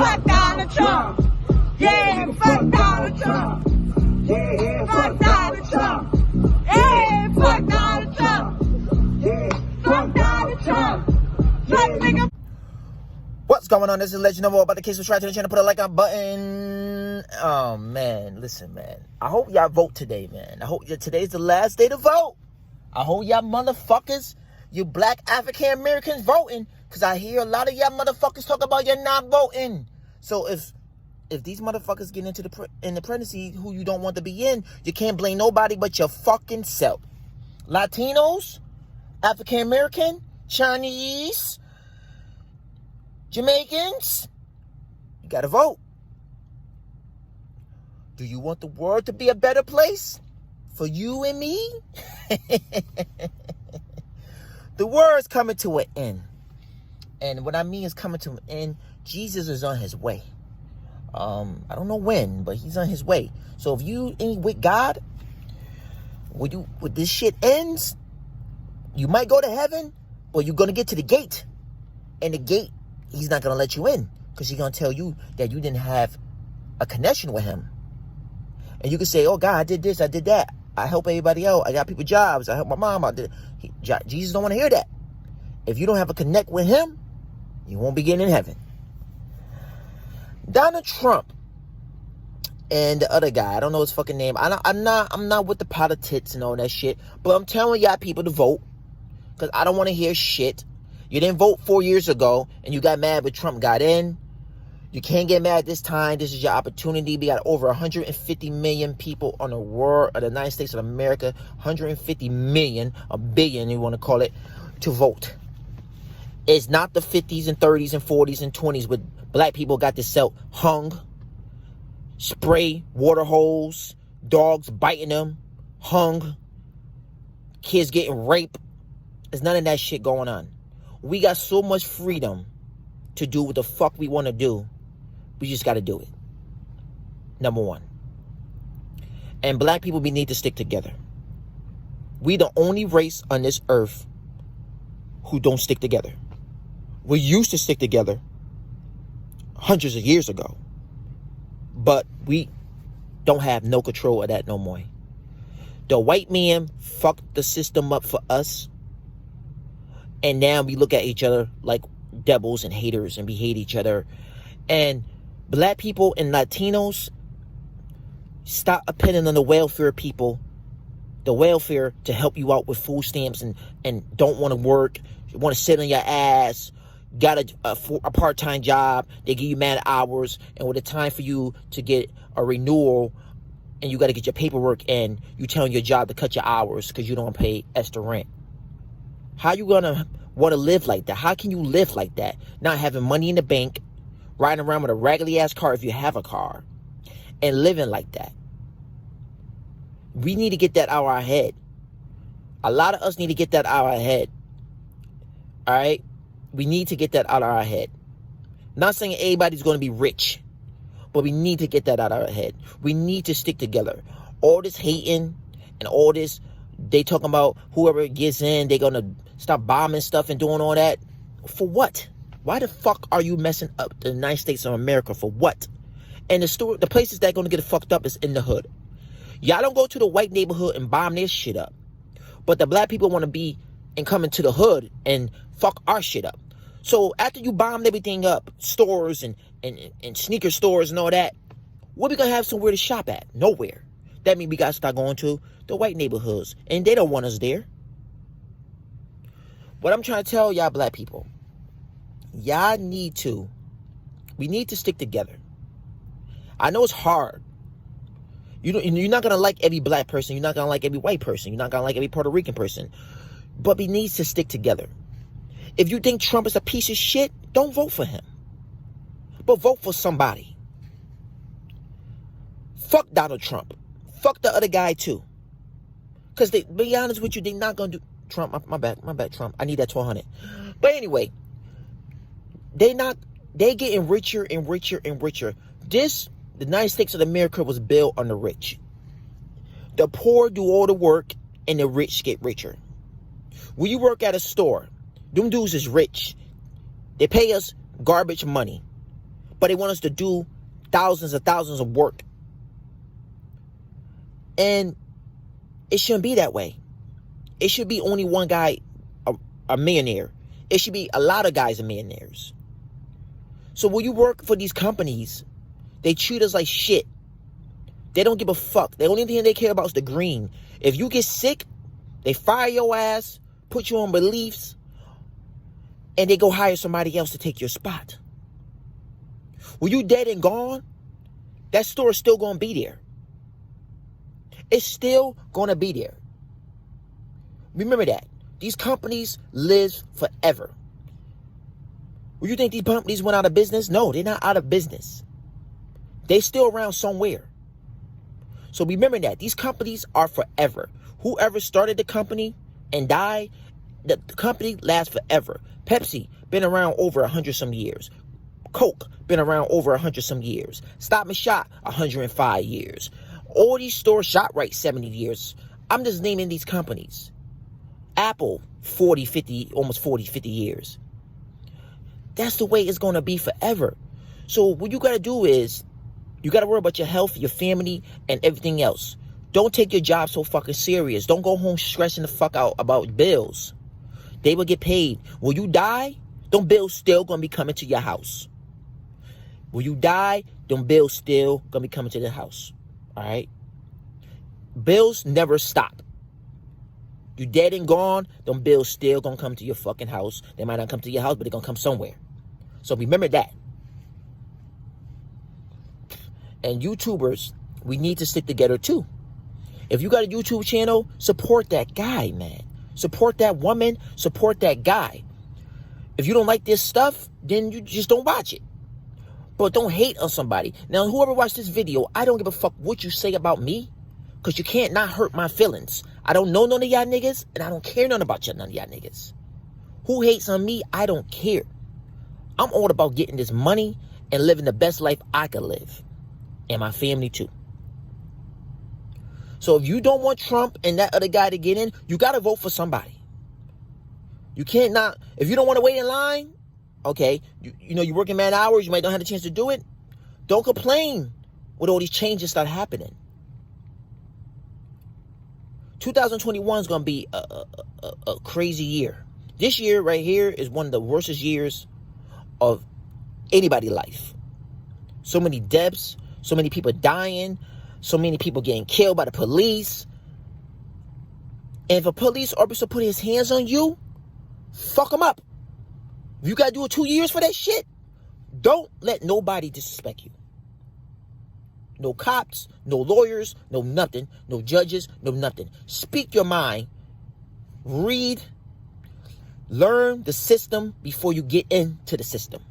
fuck Donald Trump. Yeah, fuck Donald Trump. Yeah, fuck Donald Trump. Yeah, fuck Donald Trump. Yeah, fuck Donald Trump. Fuck nigga. What's going on? This is Let You Know More About the Case. Subscribe to the channel, put a like on button. Oh, man. Listen, man. I hope y'all vote today, man. I hope today's the last day to vote. I hope y'all motherfuckers, you black African Americans voting, because I hear a lot of y'all motherfuckers talk about you're not voting. So if these motherfuckers get into the presidency who you don't want to be in, you can't blame nobody but your fucking self. Latinos, African American, Chinese, Jamaicans, you gotta vote. Do you want the world to be a better place for you and me? The world's coming to an end. And what I mean is coming to an end, Jesus is on his way. I don't know when, but he's on his way. So if you ain't with God, when this shit ends, you might go to heaven, or you're gonna get to the gate. And the gate, he's not going to let you in, because he's going to tell you that you didn't have a connection with him. And you can say, oh, God, I did this, I did that. I help everybody out. I got people jobs. I help my mom out. Jesus don't want to hear that. If you don't have a connect with him, you won't be getting in heaven. Donald Trump and the other guy, I don't know his fucking name. I'm not with the politics and all that shit, but I'm telling y'all people to vote, because I don't want to hear shit. You didn't vote 4 years ago, and you got mad when Trump got in. You can't get mad this time. This is your opportunity. We got over 150 million people on the world, of the United States of America, 150 million, a billion you want to call it, to vote. It's not the 50s and 30s and 40s and 20s where black people got themselves hung, spray water hose, dogs biting them, hung, kids getting raped. There's none of that shit going on. We got so much freedom to do what the fuck we want to do. We just got to do it. Number one. And black people, we need to stick together. We the only race on this earth who don't stick together. We used to stick together hundreds of years ago. But we don't have no control of that no more. The white man fucked the system up for us. And now we look at each other like devils and haters, and we hate each other. And black people and Latinos, stop depending on the welfare people, the welfare to help you out with food stamps, and don't want to work, want to sit on your ass, got a part-time job, they give you mad hours, and with the time for you to get a renewal, and you got to get your paperwork in, you telling your job to cut your hours because you don't pay extra rent. How you gonna want to live like that? How can you live like that? Not having money in the bank, riding around with a raggedy ass car if you have a car, and living like that. We need to get that out of our head. A lot of us need to get that out of our head. All right? We need to get that out of our head. Not saying everybody's going to be rich, but we need to get that out of our head. We need to stick together. All this hating and all this, they talking about whoever gets in, they're going to stop bombing stuff and doing all that. For what? Why the fuck are you messing up the United States of America? For what? And the places that are going to get fucked up is in the hood. Y'all don't go to the white neighborhood and bomb their shit up. But the black people want to be and come into the hood and fuck our shit up. So after you bombed everything up, stores and sneaker stores and all that, where we going to have somewhere to shop at? Nowhere. That means we got to start going to the white neighborhoods. And they don't want us there. What I'm trying to tell y'all black people, we need to stick together. I know it's hard. You're not going to like every black person. You're not going to like every white person. You're not going to like every Puerto Rican person. But we need to stick together. If you think Trump is a piece of shit, don't vote for him. But vote for somebody. Fuck Donald Trump. Fuck the other guy too. Because to be honest with you, they're not going to do... Trump, my bad, Trump. I need that 1,200. But anyway, they getting richer and richer and richer. The United States of America was built on the rich. The poor do all the work, and the rich get richer. When you work at a store, them dudes is rich. They pay us garbage money. but they want us to do thousands of work. And it shouldn't be that way. It should be only one guy a millionaire. It should be a lot of guys are millionaires. So when you work for these companies, they treat us like shit. They don't give a fuck. The only thing they care about is the green. If you get sick, they fire your ass, put you on reliefs, and they go hire somebody else to take your spot. When you dead and gone, that store is still going to be there. It's still going to be there. Remember that. These companies live forever. Well, you think these companies went out of business? No, they're not out of business. They're still around somewhere. So remember that. These companies are forever. Whoever started the company and died, the company lasts forever. Pepsi, been around over 100-some years. Coke, been around over 100-some years. Stop and Shop, 105 years. All these stores, ShopRite, 70 years. I'm just naming these companies. Apple, 40, 50, almost 40, 50 years. That's the way it's going to be forever. So what you got to do is, you got to worry about your health, your family, and everything else. Don't take your job so fucking serious. Don't go home stressing the fuck out about bills. They will get paid. When you die, them bills still going to be coming to your house. When you die, them bills still going to be coming to the house. All right? Bills never stop. You dead and gone, them bills still going to come to your fucking house. They might not come to your house, but they're going to come somewhere. So remember that. And YouTubers, we need to stick together too. If you got a YouTube channel, support that guy, man. Support that woman. Support that guy. If you don't like this stuff, then you just don't watch it. But don't hate on somebody. Now, whoever watched this video, I don't give a fuck what you say about me, because you can't not hurt my feelings. I don't know none of y'all niggas, and I don't care none about none of y'all niggas. Who hates on me, I don't care. I'm all about getting this money and living the best life I could live. And my family too. So if you don't want Trump and that other guy to get in, you got to vote for somebody. You can't not, if you don't want to wait in line, okay, you know, you're working mad hours, you might not have the chance to do it. Don't complain when all these changes start happening. 2021 is going to be a crazy year. This year right here is one of the worstest years of anybody's life. So many deaths, so many people dying, so many people getting killed by the police. And if a police officer put his hands on you, fuck him up. If you got to do it 2 years for that shit, don't let nobody disrespect you. No cops, no lawyers, no nothing, no judges, no nothing. Speak your mind. Read. Learn the system before you get into the system.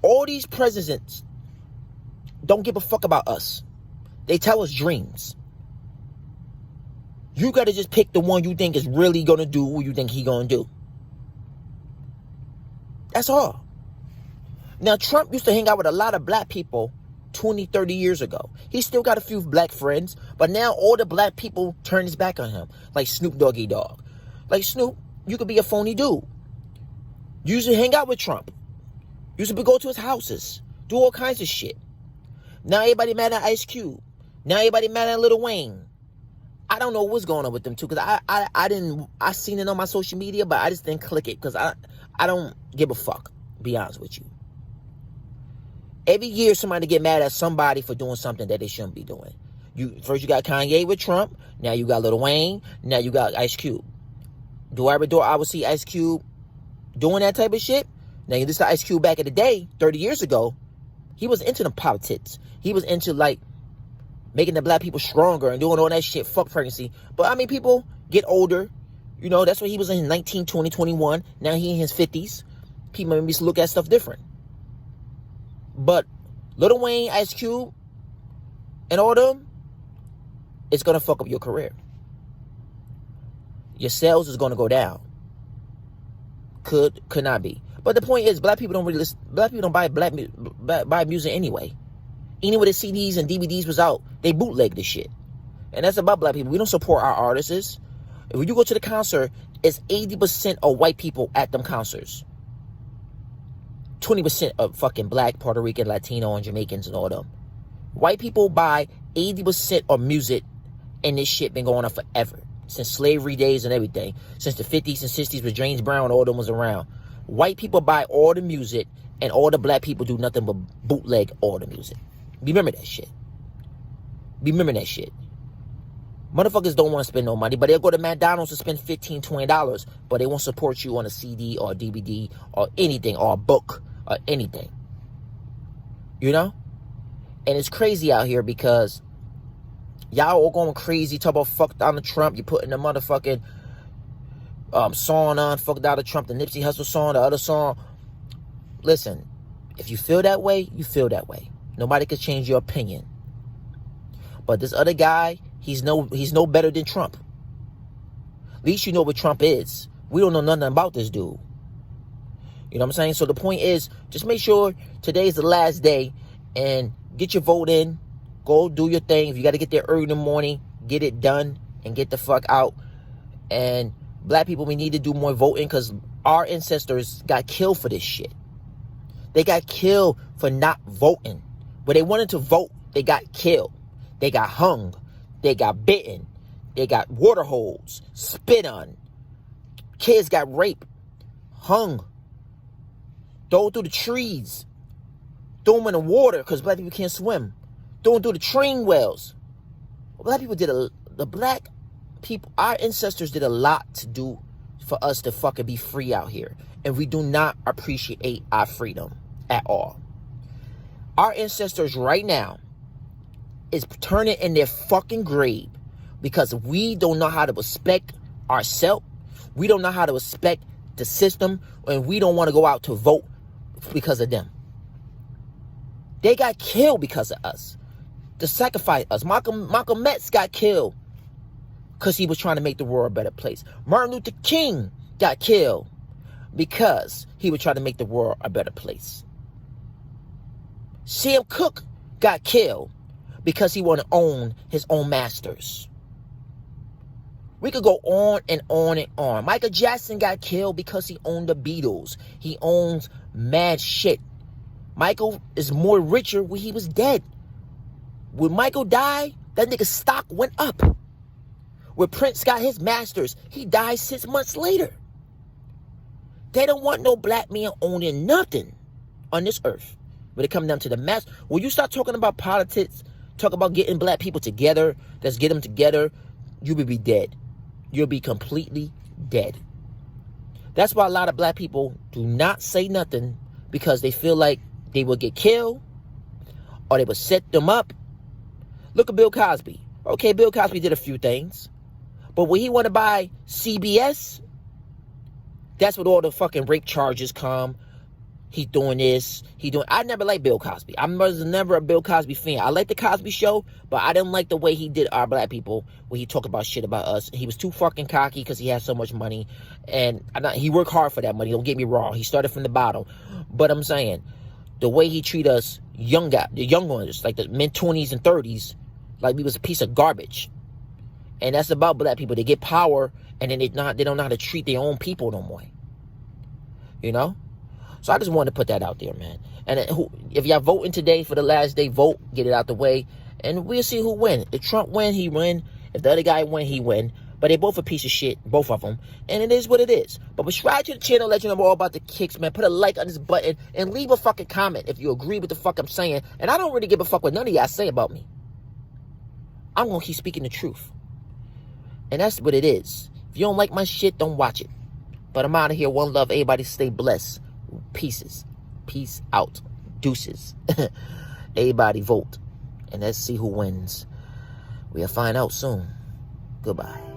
All these presidents don't give a fuck about us. They tell us dreams. You got to just pick the one you think is really going to do what you think he going to do. That's all. Now, Trump used to hang out with a lot of black people 20, 30 years ago. He still got a few black friends, but now all the black people turn his back on him, like Snoop Doggy Dogg. Like, Snoop, you could be a phony dude. You used to hang out with Trump. You used to go to his houses, do all kinds of shit. Now everybody mad at Ice Cube. Now everybody mad at Lil Wayne. I don't know what's going on with them too, because I seen it on my social media, but I just didn't click it because I don't give a fuck, to be honest with you. Every year somebody get mad at somebody for doing something that they shouldn't be doing. First you got Kanye with Trump, now you got Lil Wayne, now you got Ice Cube. Do I would see Ice Cube doing that type of shit? Now this is Ice Cube back in the day, 30 years ago. He was into the politics. He was into like making the black people stronger and doing all that shit. Fuck pregnancy. But I mean, people get older. You know, that's what he was in 19, 20, 21. Now he in his 50s. People maybe look at stuff different. But Lil Wayne, Ice Cube, and all them, it's going to fuck up your career. Your sales is going to go down. Could not be. But the point is, black people don't really listen. Black people don't buy music anyway. Even when the CDs and DVDs was out, they bootleg this shit. And that's about black people. We don't support our artists. If you go to the concert, it's 80% of white people at them concerts. 20% of fucking black, Puerto Rican, Latino, and Jamaicans and all them. White people buy 80% of music, and this shit been going on forever. Since slavery days and everything. Since the 50s and 60s with James Brown and all them was around. White people buy all the music, and all the black people do nothing but bootleg all the music. Remember that shit. Remember that shit. Motherfuckers don't want to spend no money, but they'll go to McDonald's and spend $15, $20, but they won't support you on a CD or a DVD or anything, or a book or anything. You know? And it's crazy out here because y'all all going crazy, talk about fuck Donald Trump. You putting the motherfucking song on, fuck Donald Trump, the Nipsey Hussle song, the other song. Listen, if you feel that way, you feel that way. Nobody can change your opinion. But this other guy, he's no better than Trump. At least you know what Trump is. We don't know nothing about this dude. You know what I'm saying? So the point is, just make sure today's the last day and get your vote in. Go do your thing. If you got to get there early in the morning, get it done and get the fuck out. And black people, we need to do more voting because our ancestors got killed for this shit. They got killed for not voting. When they wanted to vote, they got killed. They got hung. They got bitten. They got water holes, spit on. Kids got raped, hung, thrown through the trees, throw them in the water because black people can't swim, thrown through the train wells. Black people the black people, our ancestors did a lot to do for us to fucking be free out here. And we do not appreciate our freedom at all. Our ancestors right now is turning in their fucking grave because we don't know how to respect ourselves. We don't know how to respect the system, and we don't want to go out to vote because of them. They got killed because of us. To sacrifice us. Malcolm X got killed because he was trying to make the world a better place. Martin Luther King got killed because he was trying to make the world a better place. Sam Cooke got killed because he wanted to own his own masters. We could go on and on and on. Michael Jackson got killed because he owned the Beatles. He owns mad shit. Michael is more richer when he was dead. When Michael died, that nigga's stock went up. When Prince got his masters, he died 6 months later. They don't want no black man owning nothing on this earth. When it comes down to the mass, when you start talking about politics, talk about getting black people together, let's get them together, you will be dead. You'll be completely dead. That's why a lot of black people do not say nothing because they feel like they will get killed or they will set them up. Look at Bill Cosby. Okay, Bill Cosby did a few things. But when he want to buy CBS, that's when all the fucking rape charges come. He doing this. I never liked Bill Cosby. I was never a Bill Cosby fan. I liked the Cosby Show, but I didn't like the way he did our black people when he talked about shit about us. He was too fucking cocky because he had so much money. And he worked hard for that money. Don't get me wrong. He started from the bottom. But I'm saying, the way he treat us, the young ones, like the mid-20s and 30s, like we was a piece of garbage. And that's about black people. They get power, and then they don't know how to treat their own people no more. You know? So I just wanted to put that out there, man. And if y'all voting today for the last day, vote. Get it out the way. And we'll see who win. If Trump win, he win. If the other guy win, he win. But they both a piece of shit, both of them. And it is what it is. But subscribe to the channel, let you know all about the kicks, man. Put a like on this button and leave a fucking comment if you agree with the fuck I'm saying. And I don't really give a fuck what none of y'all say about me. I'm going to keep speaking the truth. And that's what it is. If you don't like my shit, don't watch it. But I'm out of here. One love. Everybody stay blessed. Pieces. Peace out. Deuces. Everybody vote. And let's see who wins. We'll find out soon. Goodbye.